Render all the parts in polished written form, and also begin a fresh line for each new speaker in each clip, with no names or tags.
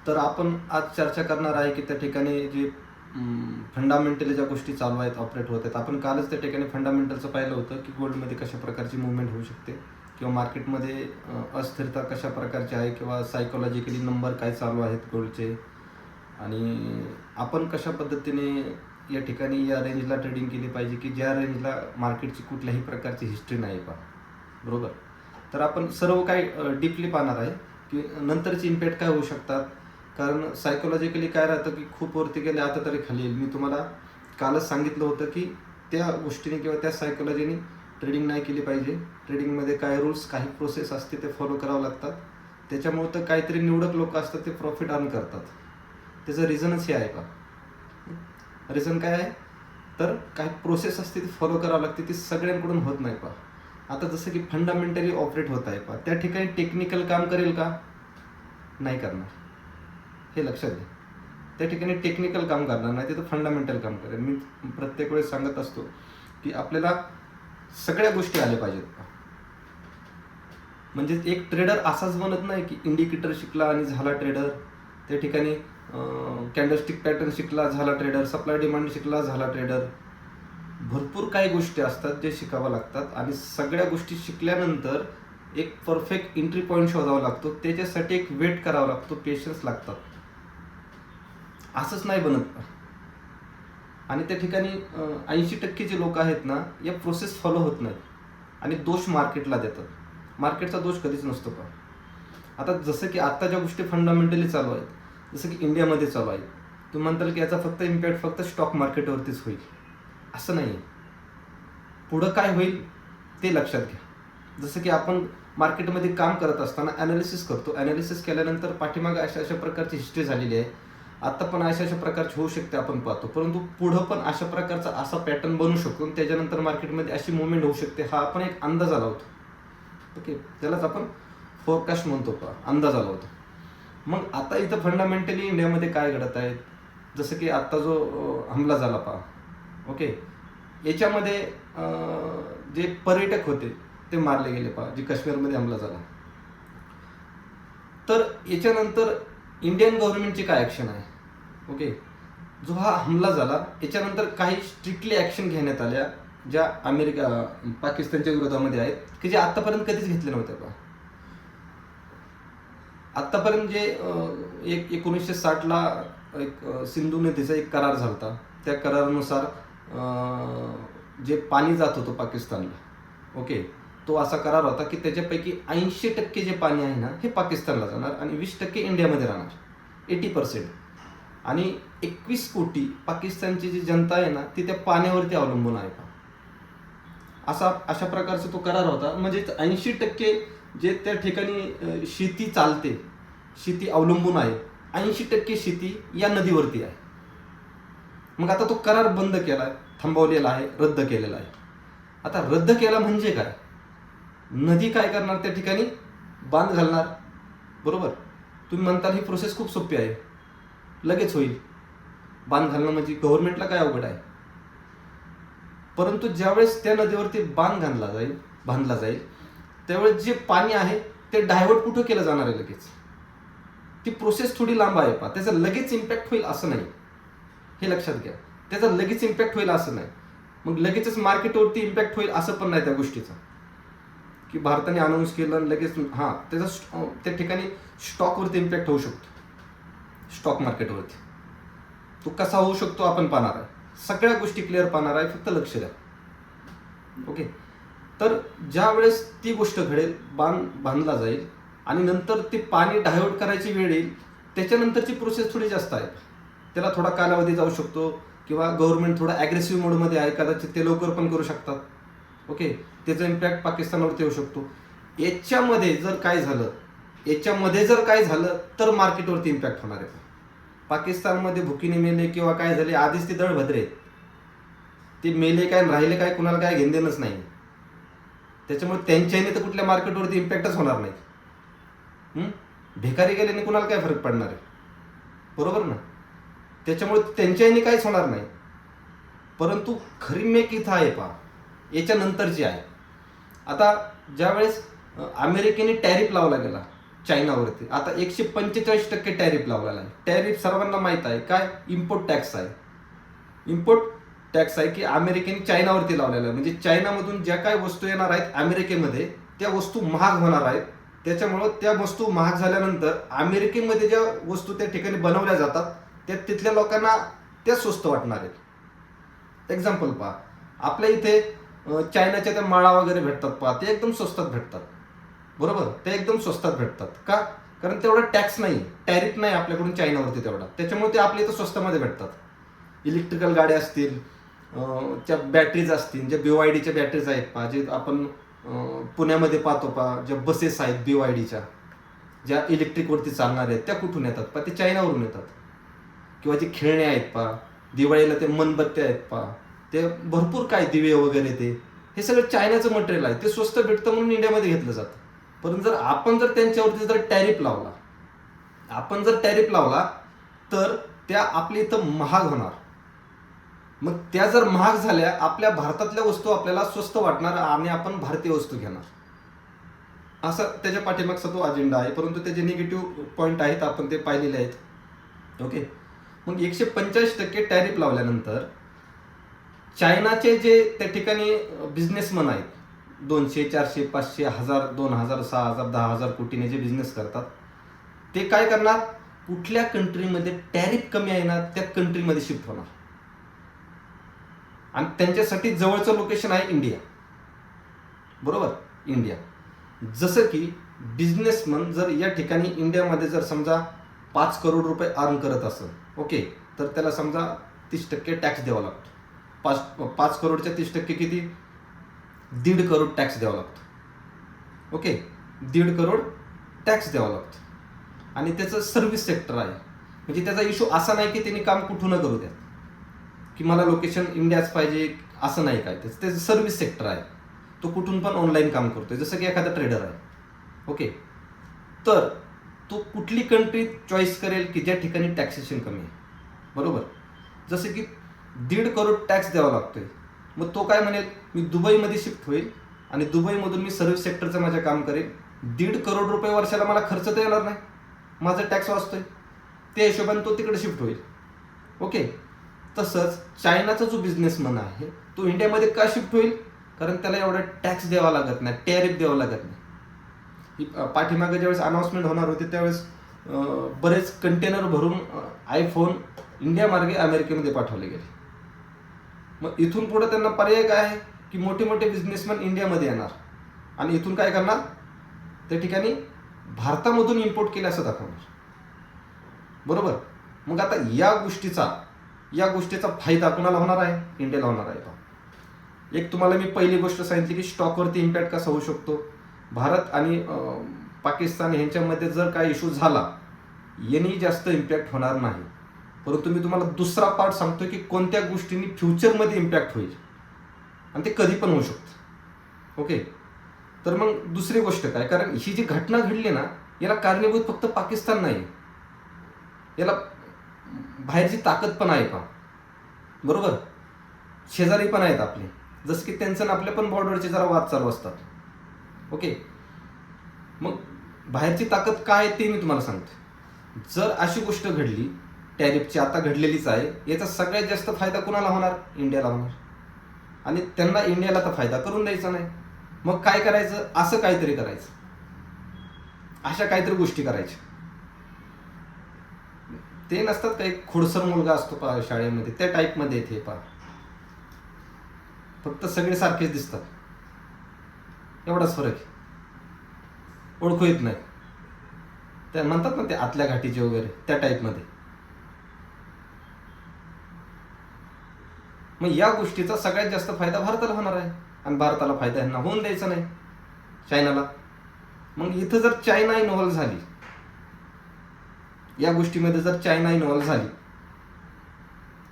तर आपण आज चर्चा करणार आहे की त्या ठिकाणी जे फंडामेंटली ज्या गोष्टी चालू आहेत, ऑपरेट होत आहेत. आपण कालच त्या ठिकाणी फंडामेंटलचं पाहिलं होतं की गोल्डमध्ये कशा प्रकारची मुवमेंट होऊ शकते किंवा मार्केटमध्ये अस्थिरता कशा प्रकारची आहे किंवा सायकोलॉजिकली नंबर काय चालू आहेत गोल्डचे, आणि आपण कशा पद्धतीने या ठिकाणी या रेंजला ट्रेडिंग केली पाहिजे की ज्या रेंजला मार्केटची कुठल्याही प्रकारची हिस्ट्री नाही पहा. बरोबर. तर आपण सर्व काही डीपली पाहणार आहे की नंतरचे इम्पॅक्ट काय होऊ शकतात. कारण सायकोलॉजिकली काय राहतं की खूप वरती गेले आता तरी खाली येईल. मी तुम्हाला कालच सांगितलं होतं की त्या गोष्टीने किंवा त्या सायकोलॉजीने ट्रेडिंग नाही केली पाहिजे. ट्रेडिंगमध्ये काय रूल्स, काही प्रोसेस असते ते फॉलो करावं लागतात. त्याच्यामुळं तर काहीतरी निवडक लोक असतात ते प्रॉफिट अर्न करतात. त्याचं रिझनच हे आहे का. रिझन काय आहे तर काही प्रोसेस असते ती फॉलो करावं लागते, ती सगळ्यांकडून होत नाही पहा. आता जसं की फंडामेंटली ऑपरेट होत आहे पहा, त्या ठिकाणी टेक्निकल काम करेल का, नाही करणार. हे लक्षात घ्या. त्या ठिकाणी टेक्निकल काम करणार नाही, तिथं फंडामेंटल काम करेल. मी प्रत्येक वेळेस सांगत असतो की आपल्याला सगळ्या गोष्टी आल्या पाहिजेत. म्हणजे एक ट्रेडर असाच बनत नाही की इंडिकेटर शिकला आणि झाला ट्रेडर, त्या ठिकाणी कॅन्डलस्टिक पॅटर्न शिकला झाला ट्रेडर, सप्लाय डिमांड शिकला झाला ट्रेडर. भरपूर काही गोष्टी असतात जे शिकाव्या लागतात आणि सगळ्या गोष्टी शिकल्यानंतर एक परफेक्ट एंट्री पॉईंट शोधावा लागतो. त्याच्यासाठी एक वेट करावा लागतो, पेशन्स लागतात. असंच नाही बनत. आणि त्या ठिकाणी 80% जे लोक आहेत ना, या प्रोसेस फॉलो होत नाहीत आणि दोष मार्केटला देतात. मार्केटचा दोष कधीच नसतो का. आता जसं की आता ज्या गोष्टी फंडामेंटली चालू आहेत, जसं की इंडियामध्ये चालू आहे, तुम्ही म्हणताल की याचा फक्त इम्पॅक्ट फक्त स्टॉक मार्केटवरतीच होईल. असं नाही आहे. पुढं काय होईल ते लक्षात घ्या. जसं की आपण मार्केटमध्ये काम करत असताना ॲनालिसिस करतो. ॲनालिसिस केल्यानंतर पाठीमागं अशा अशा प्रकारची हिस्ट्री झालेली आहे, आत्ता पण अशा अशा प्रकारची होऊ शकते आपण पाहतो. परंतु पुढं पण अशा प्रकारचा असा पॅटर्न बनू शकतो आणि त्याच्यानंतर मार्केटमध्ये अशी मुवमेंट होऊ शकते. हा आपण एक अंदाज लावतो. ओके, त्यालाच आपण फोरकास्ट म्हणतो पहा, अंदाज लावतो. मग आता इथं फंडामेंटली इंडियामध्ये काय घडत आहे, जसं की आत्ता जो हमला झाला पहा. ओके, याच्यामध्ये जे पर्यटक होते ते मारले गेले पहा, जे काश्मीरमध्ये हमला झाला. तर याच्यानंतर इंडियन गव्हर्नमेंटची काय ॲक्शन आहे. ओके, जो हा हमला झाला याच्यानंतर काही स्ट्रिक्टली ॲक्शन घेण्यात आल्या, ज्या पाकिस्तानच्या विरोधामध्ये आहेत की जे आत्तापर्यंत कधीच घेतले नव्हते पहा. आत्तापर्यंत जे 1960ला एक सिंधू नदीचा एक करार झाला होता. त्या करारानुसार जे पाणी जात होतं पाकिस्तानला, ओके, तो असा करार होता की त्याच्यापैकी 80% जे पाणी आहे ना, हे पाकिस्तानला जाणार आणि 20% इंडियामध्ये राहणार, 80%. आणि 21 कोटी पाकिस्तानची जी जनता आहे ना, ती त्या पाण्यावरती अवलंबून आहे. अशा प्रकारचा तो करार होता. म्हणजे 80% जे त्या ठिकाणी शेती चालते, शेती अवलंबून आहे, 80% शेती या नदीवरती आहे. मग आता तो करार बंद केला, थांबवलेला आहे, रद्द केलेला आहे. आता रद्द केला म्हणजे काय, नदी काय करणार, त्या ठिकाणी बांध घालणार. बरोबर. तुम्ही म्हणताल ही प्रोसेस खूप सोपी आहे, लगेच होईल. बांध घालणं म्हणजे गव्हर्नमेंटला काय अवघड आहे. परंतु ज्यावेळेस त्या नदीवरती बांध बांधला जाईल त्यावेळेस जे पाणी आहे ते डायव्हर्ट कुठं केलं जाणार आहे लगेच. ती प्रोसेस थोडी लांब आहे पहा. त्याचा लगेच इम्पॅक्ट होईल असं नाही, हे लक्षात घ्या. त्याचा लगेच इम्पॅक्ट होईल असं नाही. मग लगेचच मार्केटवरती इम्पॅक्ट होईल असं पण नाही त्या गोष्टीचा, की भारताने अनाऊन्स केलं आणि लगेच त्याचा त्या ठिकाणी स्टॉकवरती इम्पॅक्ट होऊ शकतो. स्टॉक मार्केटवरती तो कसा होऊ शकतो आपण पाहणार आहे. सगळ्या गोष्टी क्लिअर पाहणार आहे, फक्त लक्ष द्या. ओके, तर ज्या वेळेस ती गोष्ट घडेल, बांधला जाईल आणि नंतर ते पाणी डायव्हर्ट करायची वेळ येईल, त्याच्यानंतरची प्रोसेस थोडी जास्त आहे. त्याला थोडा कालावधी जाऊ शकतो किंवा गव्हर्नमेंट थोडा ॲग्रेसिव्ह मोडमध्ये आहे, कदाचित ते लवकर पण करू शकतात. ओके, त्याचा इम्पॅक्ट पाकिस्तानवरती येऊ शकतो. याच्यामध्ये जर काय झालं तर मार्केटवरती इम्पॅक्ट होणार आहे. पाकिस्तानमध्ये भुकीने मेले किंवा काय झाले, आधीच ते दळभद्रे आहेत. ते मेले काय राहिले काय कुणाला काय घेणदेणच नाही. त्याच्यामुळे त्यांच्याने तर कुठल्या मार्केटवरती इम्पॅक्टच होणार नाही. भिकारी गेल्याने कुणाला काय फरक पडणार आहे, बरोबर ना. त्याच्यामुळे त्यांच्याने काहीच होणार नाही. परंतु खरी मेक इथं आहे पहा, याच्यानंतरची आहे. आता ज्यावेळेस अमेरिकेने टॅरिफ लावला गेला चायनावरती. आता 145% टॅरिफ लावलेला आहे. टॅरिफ सर्वांना माहीत आहे काय, इम्पोर्ट टॅक्स आहे. इम्पोर्ट टॅक्स आहे की अमेरिकेने चायनावरती लावलेला आहे. म्हणजे चायनामधून ज्या काही वस्तू येणार आहेत अमेरिकेमध्ये त्या वस्तू महाग होणार आहेत. त्याच्यामुळं त्या वस्तू महाग झाल्यानंतर अमेरिकेमध्ये ज्या वस्तू त्या ठिकाणी बनवल्या जातात त्या तिथल्या लोकांना त्या स्वस्त वाटणार आहेत. एक्झाम्पल पहा, आपल्या इथे चायनाच्या त्या माळा वगैरे भेटतात पहा, ते एकदम स्वस्तात भेटतात. बरोबर, ते एकदम स्वस्तात भेटतात का, कारण तेवढा टॅक्स नाही, टॅरिफ नाही आपल्याकडून चायनावरती तेवढा, त्याच्यामुळे ते आपल्या इथं स्वस्तामध्ये भेटतात. इलेक्ट्रिकल गाड्या असतील, त्या बॅटरीज असतील, ज्या BYDच्या बॅटरीज आहेत पहा, जे आपण पुण्यामध्ये पाहतो पहा, ज्या बसेस आहेत BYDच्या ज्या इलेक्ट्रिकवरती चालणार आहेत त्या कुठून येतात पहा, ते चायनावरून येतात. किंवा जे खेळणे आहेत पहा, दिवाळीला ते मेणबत्त्या आहेत पहा, ते भरपूर काय दिवे वगैरे, ते हे सगळं चायनाचं मटेरियल आहे. ते स्वस्त भेटतं म्हणून इंडियामध्ये घेतलं जातं. परंतु आपण जर त्यांच्यावरती जर टॅरिफ लावला तर त्या आपल्या इथं महाग होणार. मग त्या जर महाग झाल्या, आपल्या भारतातल्या वस्तू आपल्याला स्वस्त वाटणार आणि आपण भारतीय वस्तू घेणार. असा त्याच्या पाठीमागचा तो अजेंडा आहे. परंतु त्याचे निगेटिव्ह पॉईंट आहेत, आपण ते पाहिलेले आहेत. ओके, मग 145% टॅरिफ लावल्यानंतर चायनाचे जे त्या ठिकाणी बिझनेसमन आहेत, 200, 400, 500, 1000, 2000, 6000, 10,000 कोटीने जे बिझनेस करतात, ते काय करणार, कुठल्या कंट्रीमध्ये टॅरिफ कमी आहे ना त्या कंट्रीमध्ये शिफ्ट होणार. आणि त्यांच्यासाठी जवळचं लोकेशन आहे इंडिया. बरोबर, इंडिया. जसं की बिझनेसमन जर या ठिकाणी इंडियामध्ये जर समजा 5 करोड रुपये अर्न करत असेल, ओके, तर त्याला समजा 30% टॅक्स द्यावा लागतो. 5 करोडच्या 30% किती, 1.5 करोड टॅक्स द्यावा लागतो. ओके, 1.5 करोड टॅक्स द्यावा लागतो. आणि त्याचं सर्व्हिस सेक्टर आहे. म्हणजे त्याचा इश्यू असा नाही की त्यांनी काम कुठून करू द्या, की मला लोकेशन इंडियाच पाहिजे, असं नाही काय. त्याचं सर्व्हिस सेक्टर आहे. तो कुठून पण ऑनलाईन काम करतोय, जसं की एखादा ट्रेडर आहे. ओके, तर तो कुठली कंट्री चॉईस करेल की ज्या ठिकाणी टॅक्सेशन कमी आहे. बरोबर, जसं की 1.5 करोड टॅक्स द्यावा लागतोय. मग तो काय म्हणेल, मी दुबईमध्ये शिफ्ट होईल आणि दुबईमधून मी सर्व्हिस सेक्टरचं माझं काम करेल. 1.5 करोड रुपये वर्षाला मला खर्च तर येणार नाही, माझा टॅक्स वाचतोय, त्या हिशोबाने तो तिकडे शिफ्ट होईल. ओके, तसंच चायनाचा जो बिझनेसमन आहे तो इंडियामध्ये का शिफ्ट होईल, कारण त्याला एवढा टॅक्स द्यावा लागत नाही, टॅरिफ द्यावा लागत नाही. पाठीमागे ज्यावेळेस अनाउन्समेंट होणार होती त्यावेळेस बरेच कंटेनर भरून आयफोन इंडिया मार्गे अमेरिकेमध्ये पाठवले गेले. मग इथून पुढे त्यांना पर्याय काय आहे की मोठे मोठे बिझनेसमॅन इंडियामध्ये येणार आणि इथून काय करणार, त्या ठिकाणी भारतामधून इम्पोर्ट केले असं दाखवणार. बरोबर, मग आता या गोष्टीचा फायदा कोणाला होणार आहे, इंडियाला होणार आहे. एक तुम्हाला मी पहिली गोष्ट सांगितली की स्टॉकवरती इम्पॅक्ट कसा होऊ शकतो. भारत आणि पाकिस्तान ह्यांच्यामध्ये जर काय इश्यू झाला, यांनी जास्त इम्पॅक्ट होणार नाही. परंतु मी तुम्हाला दुसरा पार्ट सांगतो की कोणत्या गोष्टींनी फ्युचरमध्ये इम्पॅक्ट होईल आणि ते कधी पण होऊ शकतं. ओके, तर मग दुसरी गोष्ट काय, कारण ही जी घटना घडली ना, याला कारणीभूत फक्त पाकिस्तान नाही, याला बाहेरची ताकद पण आहे का. बरोबर, शेजारी पण आहेत आपले, जसं की त्यांचं आपल्या पण बॉर्डरचे जरा वाद चालू असतात. ओके, मग बाहेरची ताकद काय ते मी तुम्हाला सांगतो. जर अशी गोष्ट घडली, टॅरिफची आता घडलेलीच आहे, याचा सगळ्यात जास्त फायदा कुणाला होणार, इंडियाला होणार. आणि त्यांना इंडियाला तर फायदा करून द्यायचा नाही. मग काय करायचं, असं काहीतरी करायचं, अशा काहीतरी गोष्टी करायच्या. ते नसतात का, एक खोडसर मुलगा असतो पहा शाळेमध्ये, त्या टाईपमध्ये येते पहा, फक्त सगळे सारखेच दिसतात, एवढाच फरक आहे, ओळखू येत नाही. त्या म्हणतात ना ते आतल्या घाटीचे वगैरे, त्या टाईपमध्ये. मग या गोष्टीचा सगळ्यात जास्त फायदा भारताला होणार आहे आणि भारताला फायदा यांना होऊन द्यायचा नाही, चायनाला. मग इथं जर चायना इन्व्हॉल्व झाली, या गोष्टीमध्ये जर चायना इन्व्हॉल्व झाली,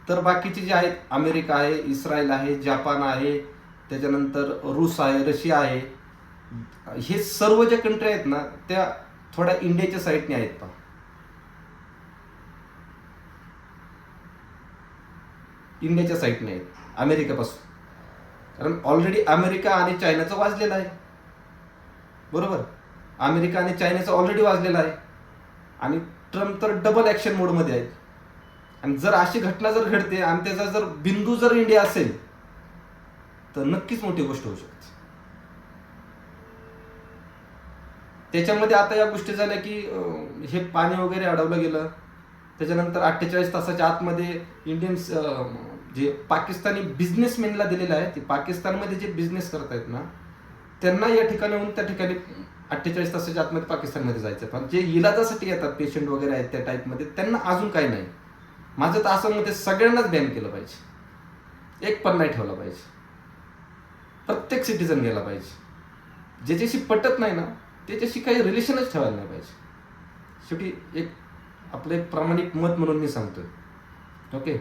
तर बाकीचे जे आहेत, अमेरिका आहे, इस्रायल आहे, जपान आहे, त्याच्यानंतर रूस आहे, रशिया आहे, हे सर्व ज्या कंट्री आहेत ना, त्या थोड्या इंडियाच्या साईडने आहेत पहा. इंडियाच्या साईडने आहेत अमेरिकेपासून, कारण ऑलरेडी अमेरिका आणि चायनाचं वाजलेलं आहे. बरोबर, अमेरिका आणि चायनाचा ऑलरेडी वाजलेला आहे आणि ट्रम्प तर डबल ॲक्शन मोडमध्ये आहेत. आणि जर अशी घटना जर घडते आणि त्याचा जर बिंदू जर इंडिया असेल तर नक्कीच मोठी गोष्ट होऊ शकते. त्याच्यामध्ये आता या गोष्टी झाल्या की हे पाणी वगैरे अडवलं गेलं. त्याच्यानंतर 48 तासाच्या आतमध्ये इंडियन जे पाकिस्तानी बिझनेसमॅनला दिलेलं आहे, ते पाकिस्तानमध्ये जे बिझनेस करतायत ना त्यांना या ठिकाणाहून त्या ठिकाणी 48 तासाच्या आतमध्ये पाकिस्तानमध्ये जायचं. पण जे इलाजासाठी येतात पेशंट वगैरे आहेत त्या टाईपमध्ये त्यांना अजून काही नाही. माझं तर असं मत आहे सगळ्यांनाच बॅन केलं पाहिजे, एक पण नाही ठेवला पाहिजे. प्रत्येक सिटीजन गेला पाहिजे. ज्याच्याशी पटत नाही ना त्याच्याशी काही रिलेशनच ठेवायला नाही पाहिजे. शेवटी एक आपलं एक प्रामाणिक मत म्हणून मी सांगतोय. ओके.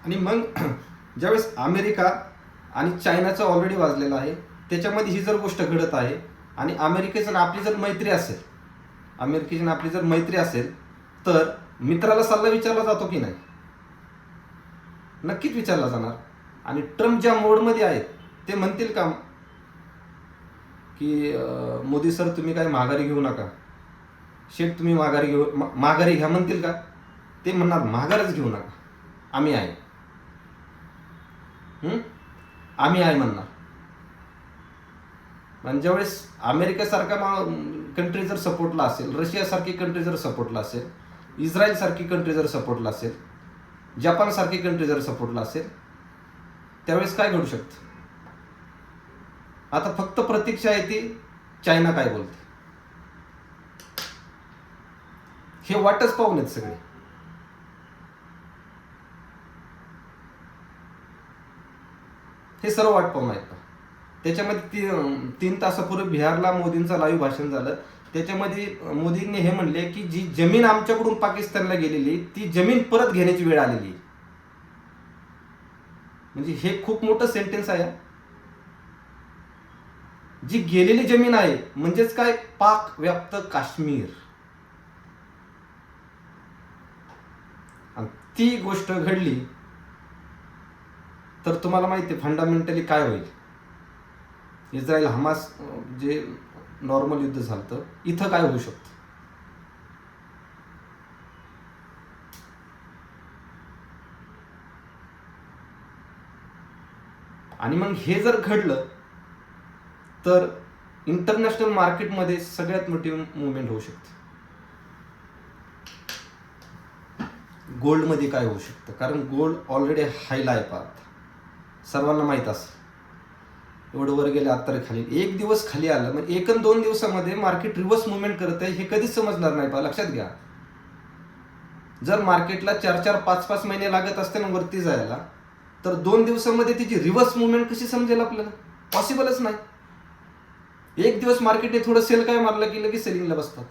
आणि मग ज्यावेळेस अमेरिका आणि चायनाचं ऑलरेडी वाजलेलं आहे त्याच्यामध्ये ही जर गोष्ट घडत आहे आणि अमेरिकेचं आपली जर मैत्री असेल, अमेरिकेची आपली जर मैत्री असेल तर मित्राला सल्ला विचारला जातो की नाही? नक्कीच विचारला जाणार. आणि ट्रम्प ज्या मोडमध्ये आहेत ते म्हणतील का की मोदी सर तुम्ही काय माघारी घेऊ नका, शेठ तुम्ही माघारी घ्या म्हणतील का? ते म्हणणार माघारच घेऊ नका, आम्ही आहे, आम्ही आहे म्हणणार. आणि ज्यावेळेस अमेरिकेसारखा कंट्री जर सपोर्टला असेल, रशियासारखी कंट्री जर सपोर्टला असेल, इस्रायल सारखी कंट्री जर सपोर्टला असेल, जपान सारखी कंट्री जर सपोर्टला असेल, त्यावेळेस काय घडू शकतं? आता फक्त प्रतीक्षा आहे ती चायना काय बोलते हे वाटच पाहून आहेत सगळे. हे सर्व वाट पाहून आहेत. त्याच्यामध्ये 3 तासापूर्वी बिहारला मोदींचं लाईव्ह भाषण झालं. त्याच्यामध्ये मोदींनी हे म्हणले की जी जमीन आमच्याकडून पाकिस्तानला गेलेली ती जमीन परत घेण्याची वेळ आलेली. म्हणजे हे खूप मोठं सेंटेन्स आहे. जी गेलेली जमीन आहे म्हणजेच काय, पाक व्याप्त काश्मीर. आणि ती गोष्ट घडली तर तुम्हाला माहिती आहे फंडामेंटली काय होईल. इस्रायल हमास जे नॉर्मल युद्ध झालं इथं काय होऊ शकतं. आणि मग हे जर घडलं तर इंटरनॅशनल मार्केटमध्ये सगळ्यात मोठी मुवमेंट होऊ शकते. गोल्डमध्ये काय होऊ शकतं, कारण गोल्ड ऑलरेडी हायला आहे पाहत, सर्वांना माहीत असतं. एवढं वर गेले आता खाली, एक दिवस खाली आलं मग 1 आणि 2 दिवसामध्ये मार्केट रिव्हर्स मुवमेंट करत आहे हे कधीच समजणार नाही पहा, लक्षात घ्या. जर मार्केटला 4-4, 5-5 महिने लागत असते ना वरती जायला तर 2 दिवसामध्ये तिची रिव्हर्स मुवमेंट कशी समजेल आपल्याला? पॉसिबलच नाही. एक दिवस मार्केटने थोडं सेल काय मारलं की लगेच सेलिंगला बसतात.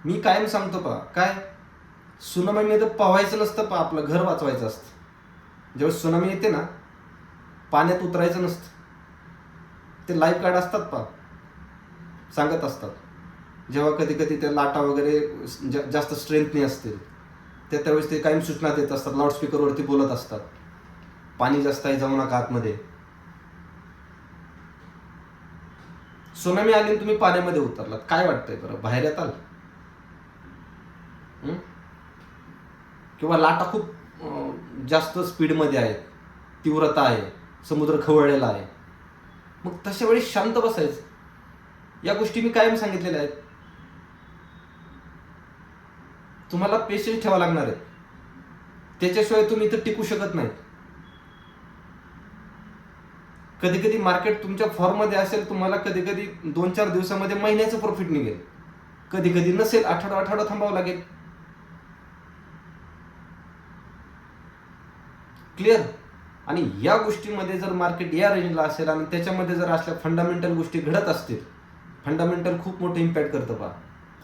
मी कायम सांगतो पहा, काय सुनामीने तर पोहायचं नसतं पहा, आपलं घर वाचवायचं असतं. ज्यावेळेस सुनामी येते ना पाण्यात उतरायचं नसतं. ते लाईफ गार्ड असतात पहा, सांगत असतात जेव्हा कधी कधी त्या लाटा वगैरे जास्त स्ट्रेंथने असतील त्यावेळेस ते कायम सूचना देत असतात, लाऊडस्पीकरवरती बोलत असतात, पाणी जास्त आहे जाऊ नका आतमध्ये. सुनामी आली आणि तुम्ही पाण्यामध्ये उतरलात, काय वाटतंय बरं, बाहेर येताल? किंवा लाटा खूप जास्त स्पीडमध्ये आहेत, तीव्रता आहे, समुद्र खवळलेला आहे, मग तशा वेळी शांत बसायचं. या गोष्टी मी कायम सांगितलेल्या आहेत. तुम्हाला पेशन्स ठेवावा लागणार आहे, त्याच्याशिवाय तुम्ही इथं टिकू शकत नाही. कधी कधी मार्केट तुमच्या फॉर्ममध्ये असेल, तुम्हाला कधी कधी 2-4 दिवसामध्ये महिन्याचं प्रॉफिट निघेल, कधी कधी नसेल, आठवडा थांबावं लागेल. क्लिअर? आणि या गोष्टीमध्ये जर मार्केट या रेंजला असेल आणि त्याच्यामध्ये जर असल्या फंडामेंटल गोष्टी घडत असतील, फंडामेंटल खूप मोठं इम्पॅक्ट करतं पहा.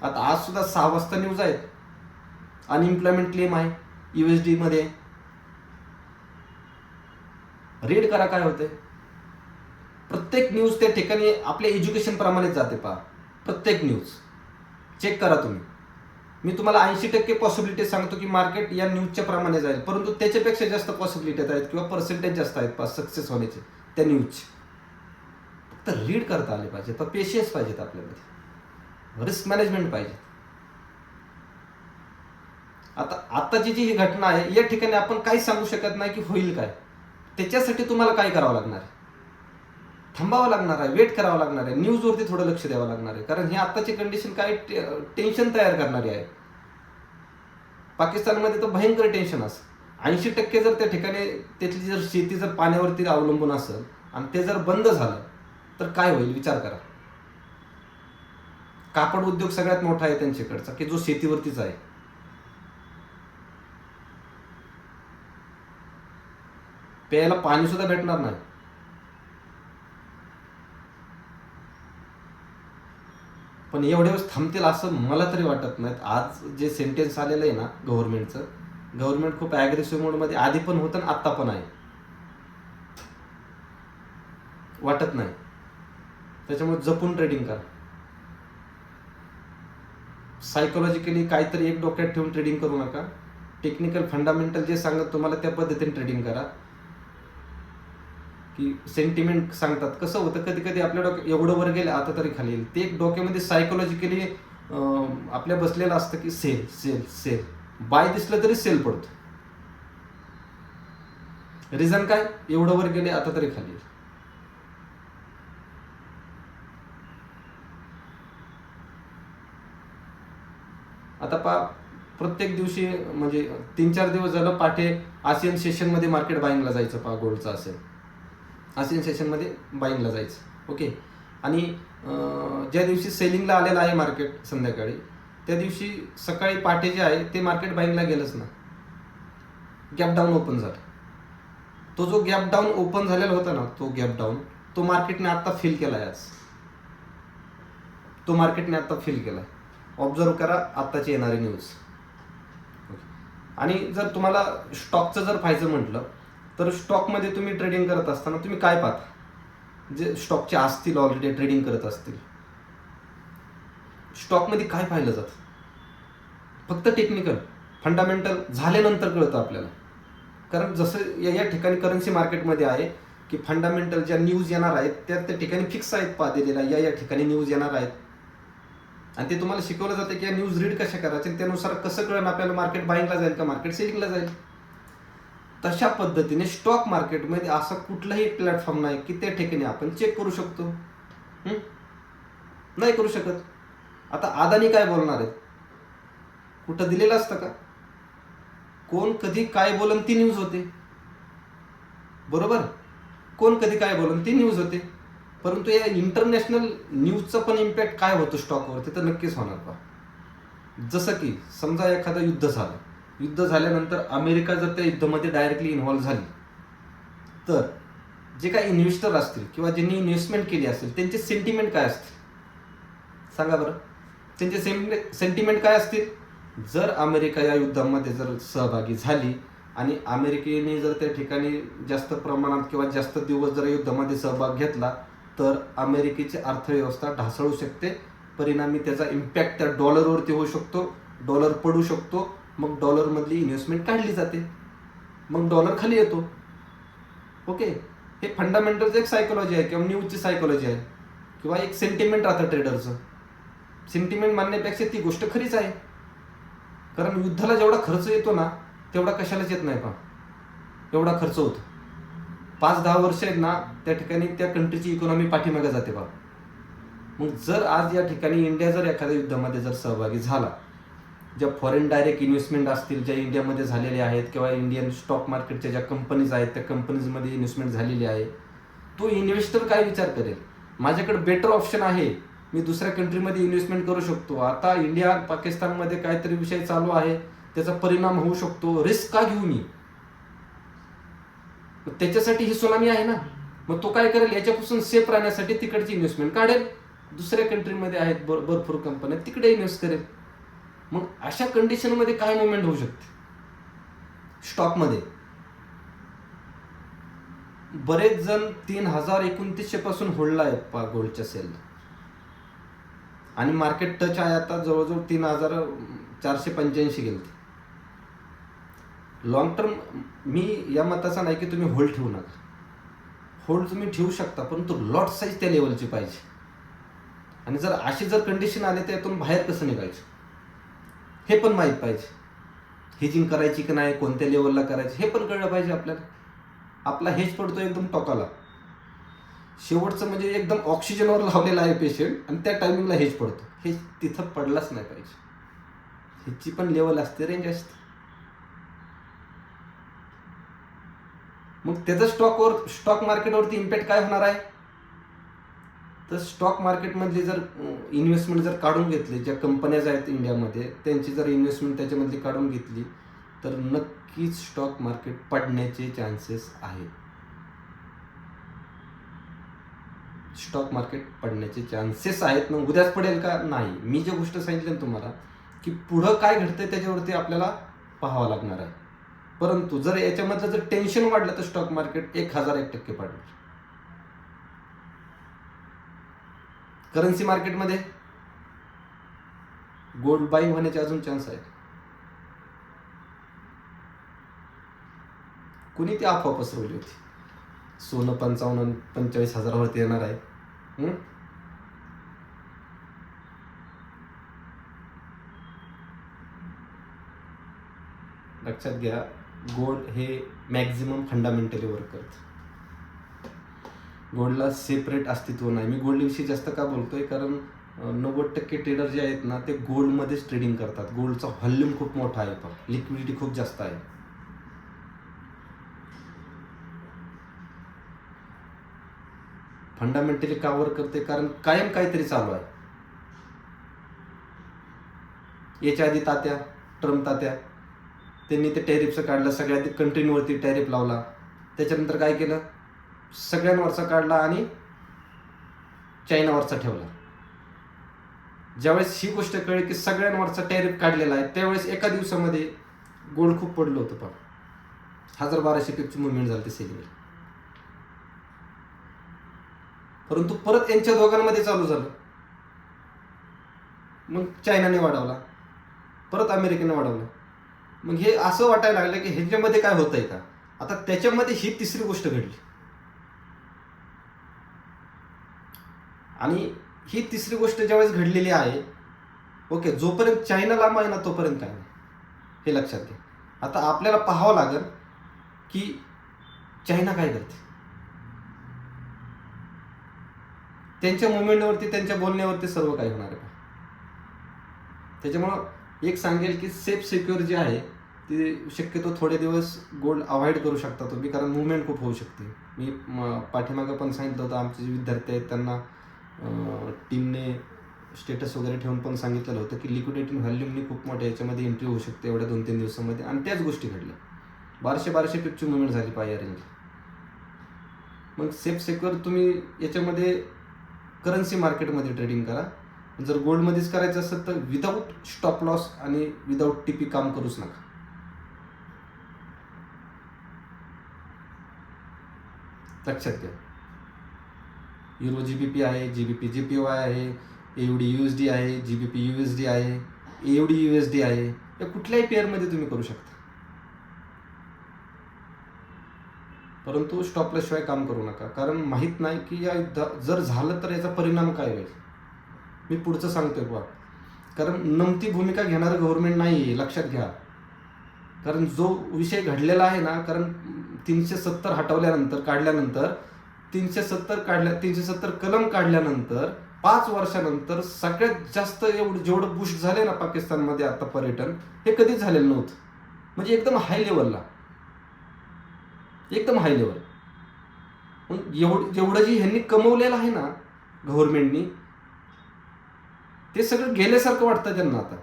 आता आज सुद्धा 6 वाजता न्यूज आहेत, अनएम्प्लॉयमेंट क्लेम आहे USD मध्ये. रीड करा काय होते. प्रत्येक न्यूज त्या ठिकाणी आपल्या एज्युकेशन प्रमाणेच जाते पहा. प्रत्येक न्यूज चेक करा तुम्ही. मी तुम्हाला 80% पॉसिबिलिटी सांगतो की मार्केट या न्यूजच्या प्रमाणे जाईल, परंतु त्याच्यापेक्षा जास्त पॉसिबिलिटीज आहेत किंवा पर्सेंटेज जास्त आहेत सक्सेस होण्याचे त्या न्यूजचे. फक्त रीड करता आले पाहिजे, तर पेशन्स पाहिजेत आपल्यामध्ये, रिस्क मॅनेजमेंट पाहिजे. आताची जी ही घटना आहे या ठिकाणी आपण काही सांगू शकत नाही की होईल काय. त्याच्यासाठी तुम्हाला काय करावं लागणार आहे, थांबावं लागणार आहे, वेट करावं लागणार आहे, न्यूजवरती थोडं लक्ष द्यावं लागणार आहे. कारण ही आताची कंडिशन काय टेन्शन तयार करणारी आहे. पाकिस्तानमध्ये तर भयंकर टेन्शन असं 80% जर त्या ठिकाणी त्यातली जर शेती जर पाण्यावरती अवलंबून असेल आणि ते जर बंद झालं तर काय होईल विचार करा. कापड उद्योग सगळ्यात मोठा आहे त्यांच्याकडचा की जो शेतीवरतीच आहे. प्यायला पाणी सुद्धा भेटणार नाही. पण एवढ्या वेळेस थांबतील असं मला तरी वाटत नाही. आज जे सेंटेन्स आलेलं आहे ना गव्हर्नमेंटचं, गव्हर्नमेंट खूप ॲग्रेसिव्ह मोडमध्ये आधी पण होतं आणि आत्ता पण आहे, वाटत नाही. त्याच्यामुळे जपून ट्रेडिंग करा. सायकोलॉजिकली काहीतरी एक डोक्यात ठेवून ट्रेडिंग करू नका. टेक्निकल फंडामेंटल जे सांगत तुम्हाला त्या पद्धतीने ट्रेडिंग करा. की सेंटिमेंट सांगतात कसं होतं, कधी कधी आपल्या डोक्यात एवढं वर गेलं आता तरी खाली येईल, ते एक डोक्यामध्ये सायकोलॉजिकली आपल्या बसलेलं असतं की सेल सेल सेल, बाय दिसलं तरी सेल पडतो. रिझन काय, एवढं वर गेले आता तरी खाली येईल. आता प्रत्येक दिवशी म्हणजे 3-4 दिवस झालं पाठे आसियन सेशनमध्ये मार्केट बाईंगला जायचं. गोल्डचं असेल आसियन सेशनमध्ये बाईंगला जायचं. ओके. आणि ज्या दिवशी सेलिंगला आलेलं आहे मार्केट संध्याकाळी, त्या दिवशी सकाळी पहाटे जे आहे ते मार्केट बाईंगला गेलंच ना, गॅप डाऊन ओपन झाला. तो जो गॅप डाऊन ओपन झालेला होता ना, तो गॅप डाऊन तो मार्केटने आता फिल केलाय. आज तो मार्केटने आता फिल केलाय. ऑब्झर्व करा आत्ताची येणारी न्यूज. आणि जर तुम्हाला स्टॉकचं जर पाहायचं म्हटलं तर स्टॉकमध्ये तुम्ही ट्रेडिंग करत असताना तुम्ही काय पाहता, जे स्टॉकचे असतील ऑलरेडी ट्रेडिंग करत असतील, स्टॉकमध्ये काय पाहिलं जातं, फक्त टेक्निकल फंडामेंटल झाल्यानंतर कळतं आपल्याला. कारण जसं या ठिकाणी करन्सी मार्केटमध्ये आहे की फंडामेंटल ज्या न्यूज येणार आहेत त्या ठिकाणी फिक्स आहेत दिलेल्या, या ठिकाणी न्यूज येणार आहेत आणि ते तुम्हाला शिकवलं जातं की या न्यूज रीड कशा करायचे, त्यानुसार कसं कळणं आपल्याला मार्केट बाईंगला जाईल का मार्केट सेलिंगला जाईल. तशा पद्धतीने स्टॉक मार्केटमध्ये असं कुठलाही प्लॅटफॉर्म नाही की त्या ठिकाणी आपण चेक करू शकतो. नाही करू शकत. आता अदानी काय बोलणार आहेत, कुठं दिलेलं असतं का, कोण कधी काय बोलन ती न्यूज होते, बरोबर, कोण कधी काय बोलन ती न्यूज होते. परंतु या इंटरनॅशनल न्यूजचा पण इम्पॅक्ट काय होतो स्टॉकवरती तर नक्कीच होणार पहा. जसं की समजा एखादं युद्ध झालं, युद्ध झाल्यानंतर अमेरिका जर त्या युद्धामध्ये डायरेक्टली इन्व्हॉल्व्ह झाली तर जे काही इन्व्हेस्टर असतील किंवा ज्यांनी इन्व्हेस्टमेंट केली असेल त्यांचे सेंटिमेंट काय असतील सांगा बरं. त्यांचे सेंटिमेंट काय असतील, जर अमेरिका या युद्धामध्ये जर सहभागी झाली आणि अमेरिकेने जर त्या ठिकाणी जास्त प्रमाणात किंवा जास्त दिवस जर युद्धामध्ये सहभाग घेतला तर अमेरिकेची अर्थव्यवस्था ढासळू शकते. परिणामी त्याचा इम्पॅक्ट त्या डॉलरवरती होऊ शकतो, डॉलर पडू शकतो. मग डॉलरमधली इन्व्हेस्टमेंट काढली जाते, मग डॉलर खाली येतो. ओके. हे फंडामेंटलचं एक सायकोलॉजी आहे किंवा न्यूजची सायकोलॉजी आहे किंवा एक सेंटिमेंट राहतं ट्रेडरचं. सेंटिमेंट मानण्यापेक्षा ती गोष्ट खरीच आहे. कारण युद्धाला जेवढा खर्च येतो ना तेवढा कशालाच येत नाही पहा, एवढा खर्च होतो. 5-10 वर्ष आहेत ना त्या ठिकाणी त्या कंट्रीची इकॉनॉमी पाठीमागे जाते बा. मग जर आज या ठिकाणी इंडिया जर एखाद्या युद्धामध्ये जर सहभागी झाला, ज्या फॉरेन डायरेक्ट इन्व्हेस्टमेंट असतील ज्या इंडियामध्ये झालेल्या आहेत किंवा इंडियन स्टॉक मार्केटच्या ज्या कंपनीज आहेत त्या कंपनीजमध्ये इन्व्हेस्टमेंट झालेली आहे, तो इन्व्हेस्टर काय विचार करेल, माझ्याकडे बेटर ऑप्शन आहे, मी दुसऱ्या कंट्रीमध्ये इन्व्हेस्टमेंट करू शकतो. आता इंडिया पाकिस्तानमध्ये काहीतरी विषय चालू आहे, त्याचा परिणाम होऊ शकतो, रिस्क का घेऊ मी. त्याच्यासाठी ही सुनामी आहे ना. मग तो काय करेल, याच्यापासून सेफ राहण्यासाठी तिकडची इन्व्हेस्टमेंट काढेल, दुसऱ्या कंट्रीमध्ये आहेत भरपूर कंपन्या तिकडे इन्व्हेस्ट करेल. मग अशा कंडिशनमध्ये काय मुवमेंट होऊ शकते स्टॉकमध्ये. बरेच जण 3029 पासून होल्डला आहेत गोल्डच्या सेलला. आणि मार्केट टच आहे आता जवळजवळ 3,485 गेली. लॉंग टर्म मी या मताचा नाही की तुम्ही होल्ड ठेवू नका. होल्ड तुम्ही ठेवू शकता, परंतु लॉट साईज त्या लेवलची पाहिजे. आणि जर अशी जर कंडिशन आली तर यातून बाहेर कसं निघायचं हे पण माहीत पाहिजे. हेजिंग करायची की नाही, कोणत्या लेवलला करायची हे पण कळलं पाहिजे आपल्याला. आपला हेज पडतो एकदम टोकाला, शेवटचं म्हणजे एकदम ऑक्सिजनवर लावलेला आहे पेशंट आणि त्या टायमिंगला हेज पडतो. हे तिथं पडलाच नाही पाहिजे. ह्याची पण लेवल असते, रेंज असते. मग त्याचं स्टॉक मार्केटवरती इम्पॅक्ट काय होणार आहे? तर स्टॉक मार्केटमधली जर इन्व्हेस्टमेंट जर काढून घेतली, ज्या कंपन्याज आहेत इंडियामध्ये त्यांची जर इन्व्हेस्टमेंट त्याच्यामधली काढून घेतली तर नक्कीच स्टॉक मार्केट पडण्याचे चान्सेस आहेत. स्टॉक मार्केट पडण्याचे चान्सेस आहेत. मग उद्याच पडेल का? नाही. मी जे गोष्ट सांगितली ना तुम्हाला की पुढं काय घडतंय त्याच्यावरती आपल्याला पाहावं लागणार आहे. परंतु जर याच्यामधलं जर टेन्शन वाढलं तर स्टॉक मार्केट 1001% पडणार. करन्सी मार्केटमध्ये गोल्ड बाईंग होण्याचे अजून चान्स आहेत. कुणी ती अफवा पसरवली होती सोनं 45 हजारावरती येणार आहे. लक्षात घ्या, गोल्ड हे मॅक्झिमम फंडामेंटली वर्क करतं. गोल्डला सेपरेट अस्तित्व नाही. मी गोल्डविषयी जास्त का बोलतोय, कारण 90% ट्रेडर जे आहेत ना ते गोल्डमध्येच ट्रेडिंग करतात. गोल्डचा व्हॉल्यूम खूप मोठा आहे, लिक्विडिटी खूप जास्त आहे. फंडामेंटली का वर्क करते? कारण कायम काहीतरी चालू आहे. याच्या आधी ट्रम्प तात्या त्यांनी ते टॅरिफचं काढलं, सगळ्या कंट्रींवरती टॅरिफ लावला. त्याच्यानंतर काय केलं? सगळ्यांवरचा काढला आणि चायनावरचा ठेवला. ज्यावेळेस ही गोष्ट कळली की सगळ्यांवरचा टॅरिफ काढलेला आहे त्यावेळेस एका दिवसामध्ये गोल्ड खूप पडलं होतं. 1200 पिपची मुवमेंट झाली ती सेलिंग. परंतु परत यांच्या दोघांमध्ये चालू झालं. मग चायनाने वाढवला, परत अमेरिकेने वाढवला. मग हे असं वाटायला लागलं की ह्याच्यामध्ये काय होतंय का? आता त्याच्यामध्ये ही तिसरी गोष्ट घडली आणि ही तिसरी गोष्ट ज्यावेळेस घडलेली आहे, ओके, जोपर्यंत चायना लांब आहे ना तोपर्यंत काय नाही, हे लक्षात घ्या. आता आपल्याला पाहावं लागेल की चायना काय करते. त्यांच्या मुवमेंटवरती, त्यांच्या बोलण्यावरती सर्व काही होणार आहे. त्याच्यामुळं एक सांगेल की सेफ सिक्युअर जे आहे ते शक्यतो थोडे दिवस गोल्ड अवॉइड करू शकता तुम्ही, कारण मुवमेंट खूप होऊ शकते. मी पाठीमागं पण सांगितलं होतं, आमचे जे विद्यार्थी आहेत त्यांना टीमने स्टेटस वगैरे ठेवून पण सांगितलेलं होतं की लिक्विडिटी व्हॉल्यूमनी खूप मोठ्या याच्यामध्ये एंट्री होऊ शकते एवढ्या 2-3 दिवसामध्ये. आणि त्याच गोष्टी घडल्या. 1200 पिपची मुवमेंट झाली पाय रेंजला. मग सेफ सिक्युअर तुम्ही याच्यामध्ये करन्सी मार्केटमध्ये ट्रेडिंग करा. जर गोल्डमध्येच करायचं असेल तर विदाऊट स्टॉप लॉस आणि विदाऊट टीपी काम करूच नका. लक्षात घ्या. युरो जीबीपी आहे, जीबीपी जीपीवाय आहे, एवढी यूएसडी आहे, जीबीपी यूएसडी आहे, एवढी यूएसडी आहे. या कुठल्याही पेअरमध्ये तुम्ही करू शकता, परंतु स्टॉपलशिवाय काम करू नका. कारण माहीत नाही की या जर झालं तर याचा परिणाम काय होईल. मी पुढचं सांगतोय बघा, कारण नमती भूमिका घेणारं गव्हर्नमेंट नाही आहे, लक्षात घ्या. कारण जो विषय घडलेला आहे ना, कारण 370 हटवल्यानंतर, काढल्यानंतर 370 कलम काढल्यानंतर 5 वर्षानंतर सगळ्यात जास्त जेवढं बुस्ट झाले ना पाकिस्तानमध्ये आता पर्यटन, हे कधीच झालेलं नव्हतं. म्हणजे एकदम हाय लेवलला, एकदम हाय लेवल. पण जेवढं जी ह्यांनी कमवलेलं आहे ना गव्हर्नमेंटनी, ते सगळं गेल्यासारखं वाटतं त्यांना आता.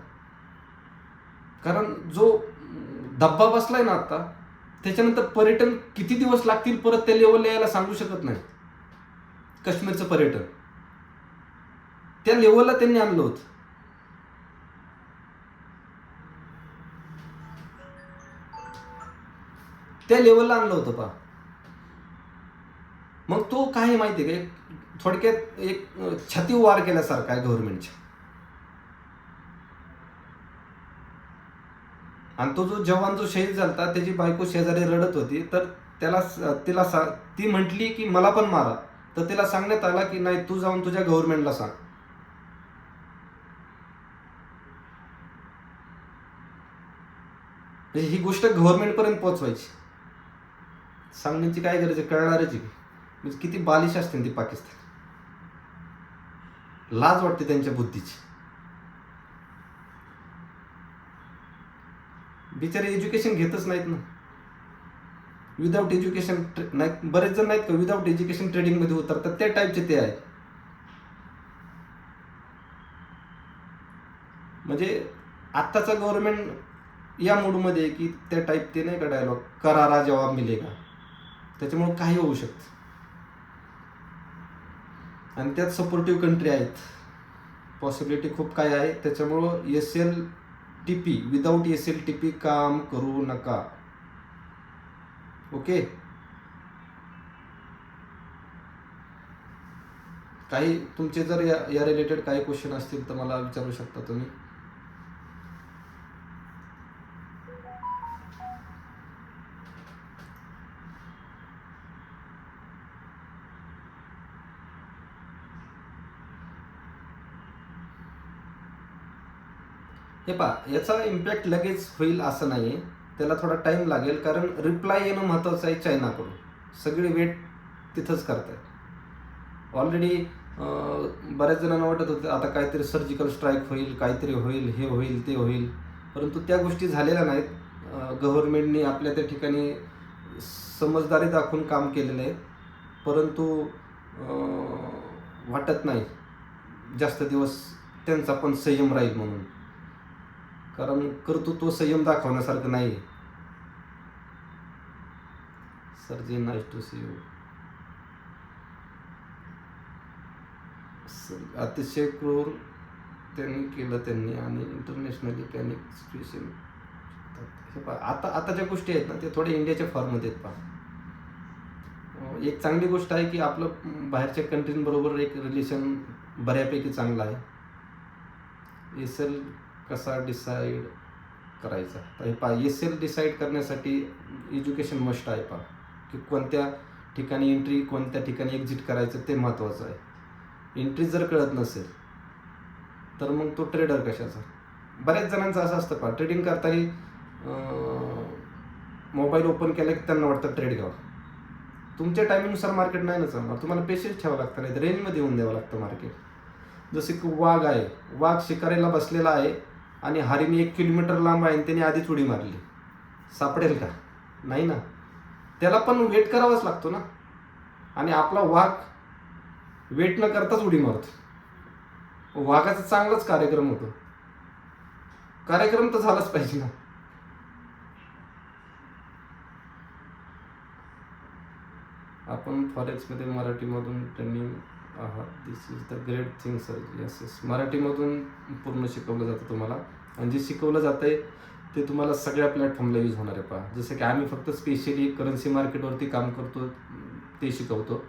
कारण जो धब्बा बसलाय ना आता, त्याच्यानंतर पर्यटन किती दिवस लागतील परत त्या लेवलला यायला सांगू शकत नाही. काश्मीरचं पर्यटन त्या लेवलला त्यांनी आणलं होतं. त्या लेवलला आणलं होतं पहा. मग तो काय माहिती आहे का, थोडक्यात एक छाती वार केल्यासारखा आहे गव्हर्नमेंटच्या. आणि तो जो जवान जो शहीद झाला त्याची बायको शेजारी रडत होती, तर ती म्हटली की मला पण मारा. तर तिला सांगण्यात आला की नाही, तू जाऊन तुझ्या गव्हर्नमेंटला सांग. म्हणजे ही गोष्ट गव्हर्नमेंटपर्यंत पोहोचवायची. सांगण्याची काय गरज आहे, कळणारच आहे. म्हणजे किती बालिश असते ती पाकिस्तान. लाज वाटते त्यांच्या बुद्धीची. बिचारे एज्युकेशन घेतच नाहीत ना. विदाऊट एज्युकेशन नाही, बरेच जण नाहीत का विदाऊट एज्युकेशन ट्रेडिंगमध्ये उतरतात, त्या टाईपचे ते आहेत. म्हणजे आत्ताचं गव्हर्नमेंट या मूडमध्ये की त्या टाईप ते नाही का डायलॉग, करारा जवाब मिलेगा. त्याच्यामुळे काही होऊ शकतं. आणि त्यात सपोर्टिव्ह कंट्री आहेत, पॉसिबिलिटी खूप काय आहे. त्याच्यामुळं SLTP, विदाऊट SLTP काम करू नका. ओके. काही तुमचे जर या रिलेटेड काही क्वेश्चन असतील तर मला विचारू शकता तुम्ही. हे पहा, याचा इम्पॅक्ट लगेच होईल असं नाही आहे, त्याला थोडा टाईम लागेल. कारण रिप्लाय येणं महत्त्वाचं आहे चायनाकडून. सगळे वेट तिथंच करतायत. ऑलरेडी बऱ्याच जणांना वाटत होतं आता काहीतरी सर्जिकल स्ट्राईक होईल, काहीतरी होईल, हे होईल, ते होईल. परंतु त्या गोष्टी झालेल्या नाहीत. गव्हर्नमेंटने आपल्या त्या ठिकाणी समजदारी दाखवून काम केलेलं आहे. परंतु वाटत नाही जास्त दिवस त्यांचा पण संयम राहील म्हणून. कारण कर्तृत्व संयम दाखवण्यासारखं नाही. Sir ji, nice to see you. अतिशय क्रूर त्यांनी केलं त्यांनी, आणि इंटरनॅशनली पॅनिक सिच्युएशन. आता ज्या गोष्टी आहेत ना, ते थोडे इंडियाच्या फॉर्ममध्ये आहेत. पहा, एक चांगली गोष्ट आहे की आपलं बाहेरच्या कंट्रींबरोबर एक रिलेशन बऱ्यापैकी चांगलं आहे. SL कसा डिसाईड करायचा, तर हे पहा, SL डिसाईड करण्यासाठी एज्युकेशन मस्ट आहे. पहा की कोणत्या ठिकाणी एंट्री, कोणत्या ठिकाणी एक्झिट करायचं ते महत्त्वाचं आहे. एंट्री जर कळत नसेल तर मग तो ट्रेडर कशाचा. बऱ्याच जणांचं असं असतं, पहा, ट्रेडिंग करताना मोबाईल ओपन केला की त्यांना वाटतं ट्रेड घ्यावं. तुमच्या टायमिंगनुसार मार्केट नाही ना चालणार. तुम्हाला पेशन्स ठेवावं लागतं, नाही तर रेंजमध्ये येऊन द्यावं लागतं मार्केट. जसे की वाघ आहे, वाघ शिकारीला बसलेला आहे आणि हरिणी 1 किलोमीटर लांब आहे आणि त्याने आधीच उडी मारली, सापडेल का? नाही ना. त्याला पण वेट करावाच लागतो ना. आणि आपला वाघ वेट न करताच उडी मारतो. वाघाचा चांगलाच कार्यक्रम होतो. कार्यक्रम तर झालाच पाहिजे ना. आपण फॉरेक्समध्ये मराठीमधून ट्रेनिंग आहात, this is the great thing sir. Yes, मराठीमधून पूर्ण शिकवलं जातं तुम्हाला. आणि जे शिकवलं जातं आहे ते तुम्हाला सगळ्या प्लॅटफॉर्मला यूज होणार आहे. पहा, जसं की आम्ही फक्त स्पेशली करन्सी मार्केटवरती काम करतो, ते शिकवतो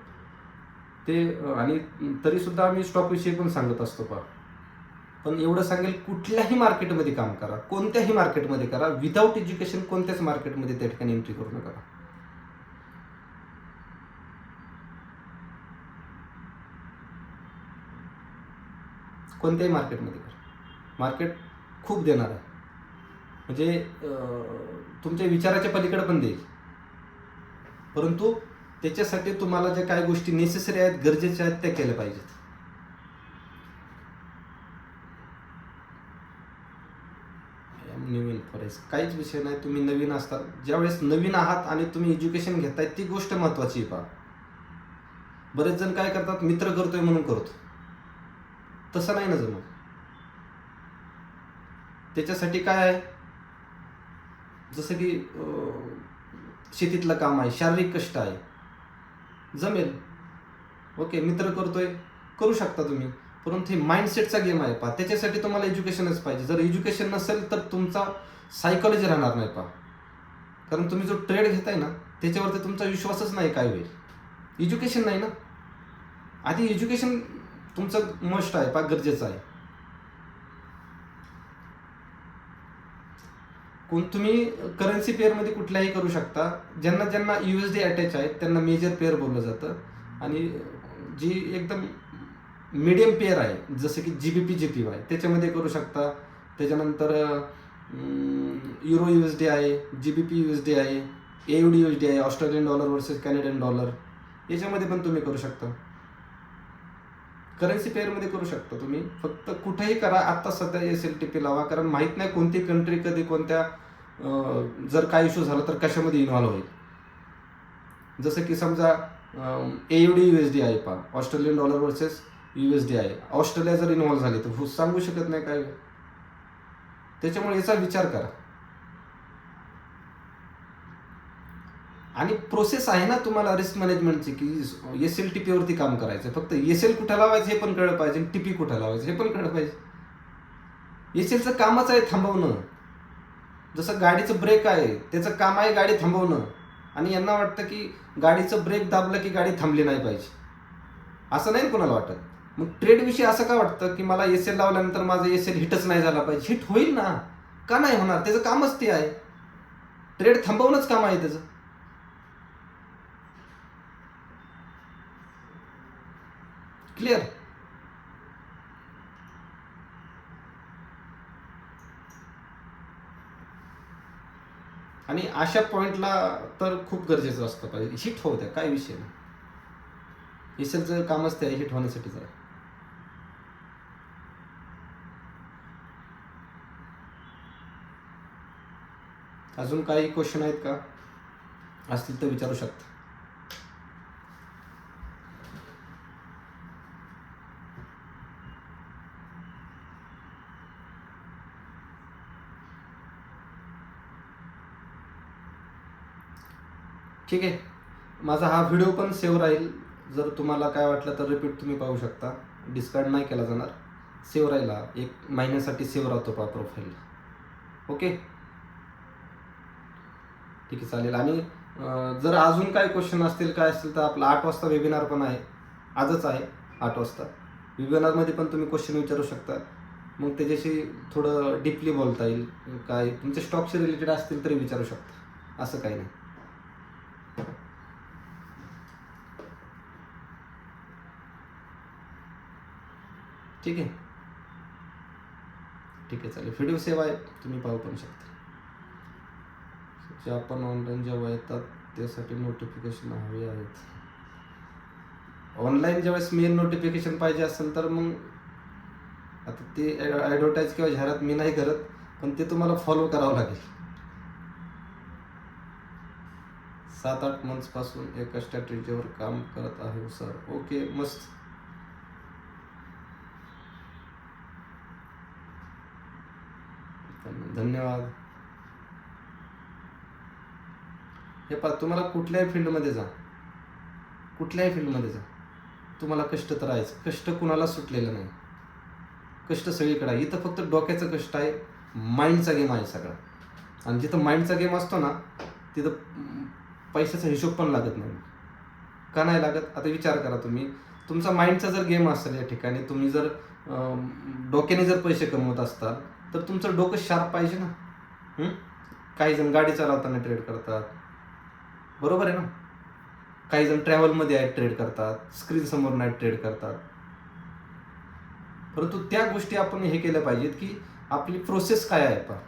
ते. आणि तरीसुद्धा आम्ही स्टॉकविषयी पण सांगत असतो. पहा, पण एवढं सांगेल, कुठल्याही मार्केटमध्ये काम करा, कोणत्याही मार्केटमध्ये करा, विदाऊट एज्युकेशन कोणत्याच मार्केटमध्ये त्या ठिकाणी एंट्री करू नका. कोणत्याही मार्केटमध्ये करा. मार्केट खूप देणार आहे. म्हणजे तुमच्या विचाराच्या पलीकडे पण देईल. परंतु त्याच्यासाठी तुम्हाला ज्या काही गोष्टी नेसेसरी आहेत, गरजेच्या आहेत, त्या केल्या पाहिजेत. नवीन फॉरेस्ट काहीच विषय नाही. तुम्ही नवीन असतात, ज्यावेळेस नवीन आहात आणि तुम्ही एज्युकेशन घेताय ती गोष्ट महत्त्वाची आहे. पहा, बरेच जण काय करतात, मित्र करतोय म्हणून करतो. तसं नाही ना जमत. त्याच्यासाठी काय आहे, जसं की शेतीतलं काम आहे, शारीरिक कष्ट आहे, जमेल. ओके, मित्र करतोय, करू शकता तुम्ही. परंतु हे माइंडसेटचा गेम आहे. पहा, त्याच्यासाठी तुम्हाला एज्युकेशनच पाहिजे. जर एज्युकेशन नसेल तर तुमचा सायकॉलॉजी राहणार नाही. पहा, कारण तुम्ही जो ट्रेड घेताय ना त्याच्यावरती तुमचा विश्वासच नाही, काय होईल. एज्युकेशन नाही ना. आधी एज्युकेशन तुमचं मस्ट आहे, पहा, गरजेचं आहे. तुम्ही करन्सी पेअरमध्ये कुठल्याही करू शकता. ज्यांना ज्यांना USD अटॅच आहेत त्यांना मेजर पेअर बोललं जातं, आणि जी एकदम मीडियम पेअर आहे जसं की GBP JPY त्याच्यामध्ये करू शकता. त्याच्यानंतर युरो USD आहे, GBP USD आहे, AUD USD आहे, Australian dollar versus Canadian dollar, याच्यामध्ये पण तुम्ही करू शकता. करन्सी पेअरमध्ये करू शकता तुम्ही. फक्त कुठेही करा, आत्ता सध्या SLTP लावा, कारण माहीत नाही कोणती कंट्री कधी कोणत्या जर काय इश्यू झाला तर कशामध्ये इन्व्हॉल्व होईल. जसं की समजा AUD USD आहे पहा, ऑस्ट्रेलियन डॉलर वर्सेस USD आहे, ऑस्ट्रेलिया जर इन्व्हॉल्व झाली तर सांगू शकत नाही काय. त्याच्यामुळे याचा विचार करा. आणि प्रोसेस आहे ना तुम्हाला रिस्क मॅनेजमेंटची, की SLTP वरती काम करायचं. फक्त SL कुठं लावायचं हे पण कळलं पाहिजे, TP कुठं लावायचं हे पण कळलं पाहिजे. SLचं कामच आहे थांबवणं. जसं गाडीचं ब्रेक आहे, त्याचं काम आहे गाडी थांबवणं, आणि यांना वाटतं की गाडीचं ब्रेक दाबलं की गाडी थांबली नाही पाहिजे. असं नाही कोणाला वाटत. मग ट्रेडविषयी असं का वाटतं की मला SL लावल्यानंतर माझं SL हिटच नाही झाला पाहिजे. हिट होईल ना, का नाही होणार? त्याचं कामच ते आहे. ट्रेड थांबवणंच काम आहे त्याचं. क्लिअर? आणि अशा पॉईंटला तर खूप गरजेचं असतं पाहिजे. हिट होऊ द्या, काय विषय नाही. SLचं कामच ते आहे, हिट होण्यासाठीच आहे. अजून काही क्वेश्चन आहेत का? असतील तर विचारू शकता. ठीक आहे. माझा हा व्हिडिओ पण सेव्ह राहील. जर तुम्हाला काय वाटलं तर रिपीट तुम्ही पाहू शकता. डिस्कार्ड नाही केला जाणार, सेव्ह राहिला. 1 महिन्यासाठी सेव्ह राहतो पहा प्रोफाईल. ओके, ठीक आहे, चालेल. आणि जर अजून काय क्वेश्चन असतील काय असतील तर आपला 8 वाजता वेबिनार पण आहे. आजच आहे 8 वाजता. वेबिनारमध्ये पण तुम्ही क्वेश्चन विचारू शकता. मग त्याच्याशी थोडं डीपली बोलता येईल. काय तुमचे स्टॉकशी रिलेटेड असतील तरी विचारू शकता, असं काही नाही. ठीक आहे, ठीक आहे, चालेल. व्हिडिओ सेव्ह आहे, तुम्ही पाहू पण शकता. जे आपण ऑनलाईन जेव्हा येतात त्यासाठी नोटिफिकेशन हवे आहेत. ऑनलाईन ज्यावेळेस मेल नोटिफिकेशन पाहिजे असेल तर मग आता ते ॲडव्हर्टाईज किंवा जाहिरात मी नाही करत, पण ते तुम्हाला फॉलो करावं लागेल. 7-8 मंथ्सपासून एका स्ट्रॅटेजीवर काम करत आहे सर. ओके, मस्त. धन्यवाद. हे पहा, तुम्हाला कुठल्याही फील्डमध्ये जा, कुठल्याही फील्डमध्ये जा, तुम्हाला कष्ट तर आहेच. कष्ट कुणाला सुटलेलं नाही. कष्ट सगळीकडे आहे. इथं फक्त डोक्याचं कष्ट आहे, माइंडचा गेम आहे सगळा. आणि जिथं माइंडचा गेम असतो ना तिथं पैशाचा हिशोब पण लागत नाही. का नाही लागत? आता विचार करा तुम्ही. तुमचा माइंडचा जर गेम असेल या ठिकाणी, तुम्ही जर डोक्याने जर पैसे कमवत असताल तर तुमचं डोकं शार्प पाहिजे ना. काही जण गाडी चालवताना ट्रेड करतात, बरोबर आहे ना. काही जण ट्रॅव्हलमध्ये आहेत ट्रेड करतात, स्क्रीन समोर नाही ट्रेड करतात. परंतु त्या गोष्टी आपण हे केल्या पाहिजेत की आपली प्रोसेस काय आहे. पहा,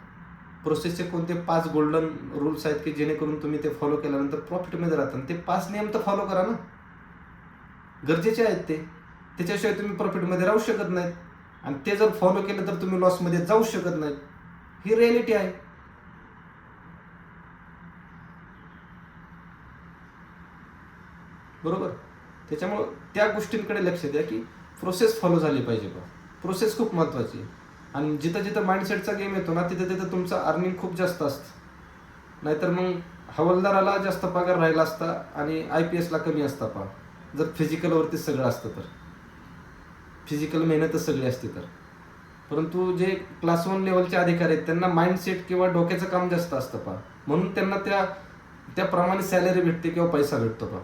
प्रोसेसचे कोणते 5 गोल्डन रूल्स आहेत की जेणेकरून तुम्ही ते फॉलो केल्यानंतर प्रॉफिटमध्ये राहतात. ते 5 नियम तर फॉलो करा ना, गरजेचे आहेत ते. त्याच्याशिवाय तुम्ही प्रॉफिटमध्ये राहू शकत नाहीत. आणि ते जर फॉलो केलं तर तुम्ही लॉसमध्ये जाऊ शकत नाहीत. ही रिॲलिटी आहे. बरोबर. त्याच्यामुळं त्या गोष्टींकडे लक्ष द्या की प्रोसेस फॉलो झाली पाहिजे. बा, प्रोसेस खूप महत्त्वाची आहे. आणि जिथं जिथं माइंडसेटचा गेम येतो ना तिथं तिथं तुमचं अर्निंग खूप जास्त असतं. नाहीतर मग हवालदाराला जास्त पगार राहिला असता आणि IPSला कमी असता. पहा, जर फिजिकलवरतीच सगळं असतं तर, फिजिकल मेहनतच सगळी असते तर. परंतु जे क्लास 1 लेवलचे अधिकारी आहेत त्यांना माइंडसेट किंवा डोक्याचं काम जास्त असतं. पहा, म्हणून त्यांना त्याप्रमाणे सॅलरी भेटते किंवा पैसा भेटतो. पहा,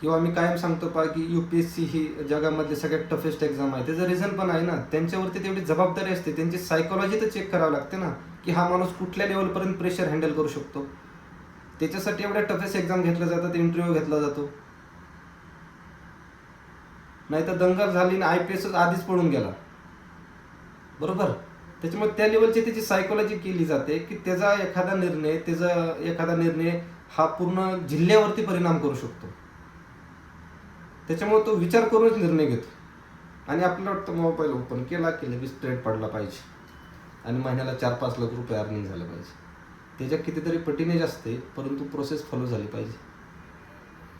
किंवा मी कायम सांगतो पहा की UPSC ही जगामधली सगळ्यात टफेस्ट एक्झाम आहे. त्याचं रिझन पण आहे ना, त्यांच्यावरती तेवढी जबाबदारी असते, त्यांची सायकोलॉजी तर चेक करावी लागते ना, की हा माणूस कुठल्या लेवलपर्यंत प्रेशर हँडल करू शकतो. त्याच्यासाठी एवढ्या टफेस्ट एक्झाम घेतल्या जातात, इंटरव्ह्यू घेतला जातो. नाही तर दंगल झाली ना, IPSच आधीच पळून गेला, बरोबर. त्याच्यामुळे त्या लेवलची त्याची सायकोलॉजी केली जाते की त्याचा एखादा निर्णय हा पूर्ण जिल्ह्यावरती परिणाम करू शकतो. त्याच्यामुळे तो विचार करूनच निर्णय घेतो. आणि आपल्याला वाटतं मोबाईल ओपन केला की लगेच ट्रेड पडला पाहिजे आणि महिन्याला 4-5 लाख रुपये अर्निंग झालं पाहिजे. त्याच्या कितीतरी पटीने जास्त आहे, परंतु प्रोसेस फॉलो झाली पाहिजे.